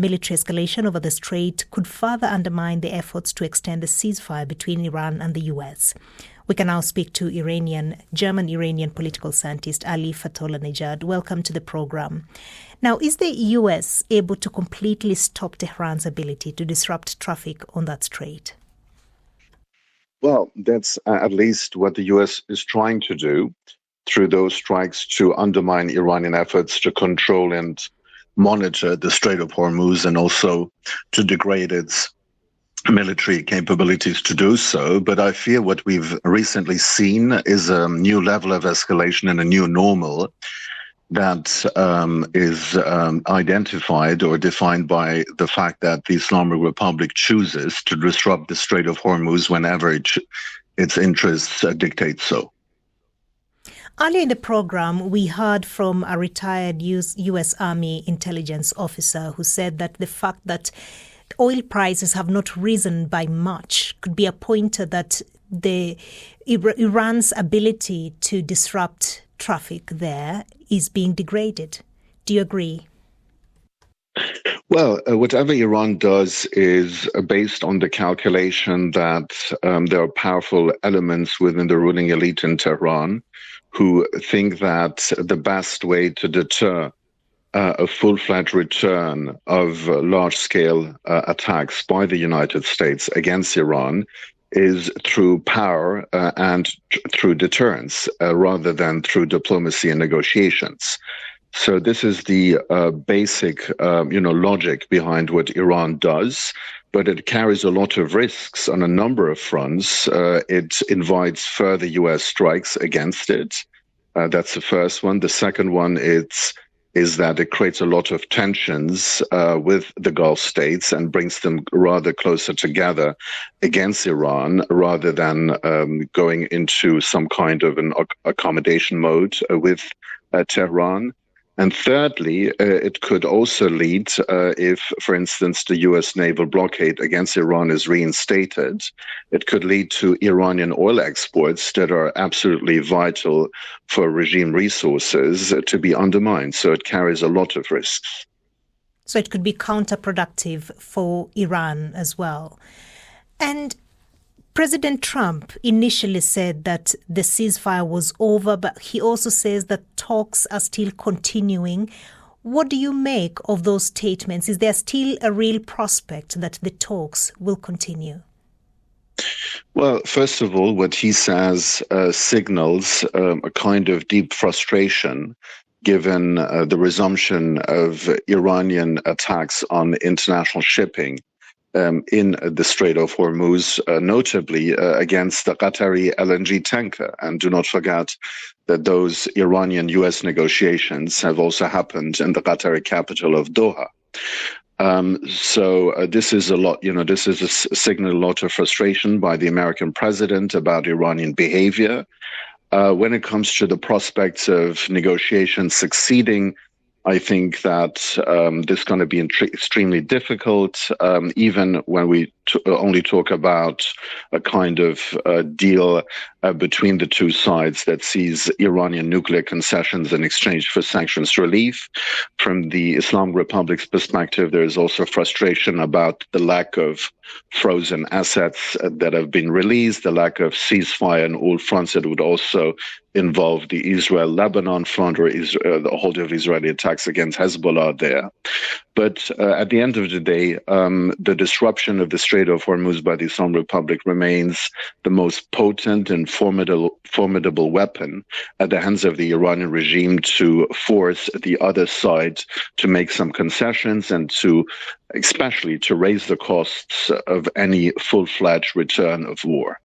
military escalation over the strait could further undermine the efforts to extend a ceasefire between Iran and the U.S. We can now speak to German-Iranian political scientist Ali Fathollah-Nejad. Welcome to the program. Now, is the U.S. able to completely stop Tehran's ability to disrupt traffic on that strait? Well, that's at least what the U.S. is trying to do through those strikes to undermine Iranian efforts to control and monitor the Strait of Hormuz and also to degrade its military capabilities to do so. But I fear what we've recently seen is a new level of escalation and a new normal that is identified or defined by the fact that the Islamic Republic chooses to disrupt the Strait of Hormuz whenever its interests dictate so. Earlier in the program, we heard from a retired U.S. Army intelligence officer who said that the fact that oil prices have not risen by much could be a pointer that Iran's ability to disrupt traffic there is being degraded. Do you agree? Well, whatever Iran does is based on the calculation that there are powerful elements within the ruling elite in Tehran who think that the best way to deter a full-fledged return of large-scale attacks by the United States against Iran is through power and through deterrence rather than through diplomacy and negotiations. So this is the basic, logic behind what Iran does, but it carries a lot of risks on a number of fronts. It invites further U.S. strikes against it. That's the first one. The second one is that it creates a lot of tensions with the Gulf states and brings them rather closer together against Iran rather than going into some kind of an accommodation mode with Tehran. And thirdly, it could also lead, if, for instance, the U.S. naval blockade against Iran is reinstated, it could lead to Iranian oil exports that are absolutely vital for regime resources to be undermined. So it carries a lot of risks. So it could be counterproductive for Iran as well. And President Trump initially said that the ceasefire was over, but he also says that talks are still continuing. What do you make of those statements? Is there still a real prospect that the talks will continue? Well, first of all, what he says signals a kind of deep frustration given the resumption of Iranian attacks on international shipping in the Strait of Hormuz, notably against the Qatari LNG tanker. And do not forget that those Iranian-U.S. negotiations have also happened in the Qatari capital of Doha. So this is a lot, this is a signal, a lot of frustration by the American president about Iranian behavior. When it comes to the prospects of negotiations succeeding, I think that this is going to be extremely difficult, even when we only talk about a kind of deal between the two sides that sees Iranian nuclear concessions in exchange for sanctions relief. From the Islamic Republic's perspective, there is also frustration about the lack of frozen assets that have been released, the lack of ceasefire on all fronts that would also involve the Israel-Lebanon front or the halt of Israeli attacks against Hezbollah there. But at the end of the day, the disruption of the Strait of Hormuz by the Islamic Republic remains the most potent and formidable weapon at the hands of the Iranian regime to force the other side to make some concessions and especially to raise the costs of any full-fledged return of war.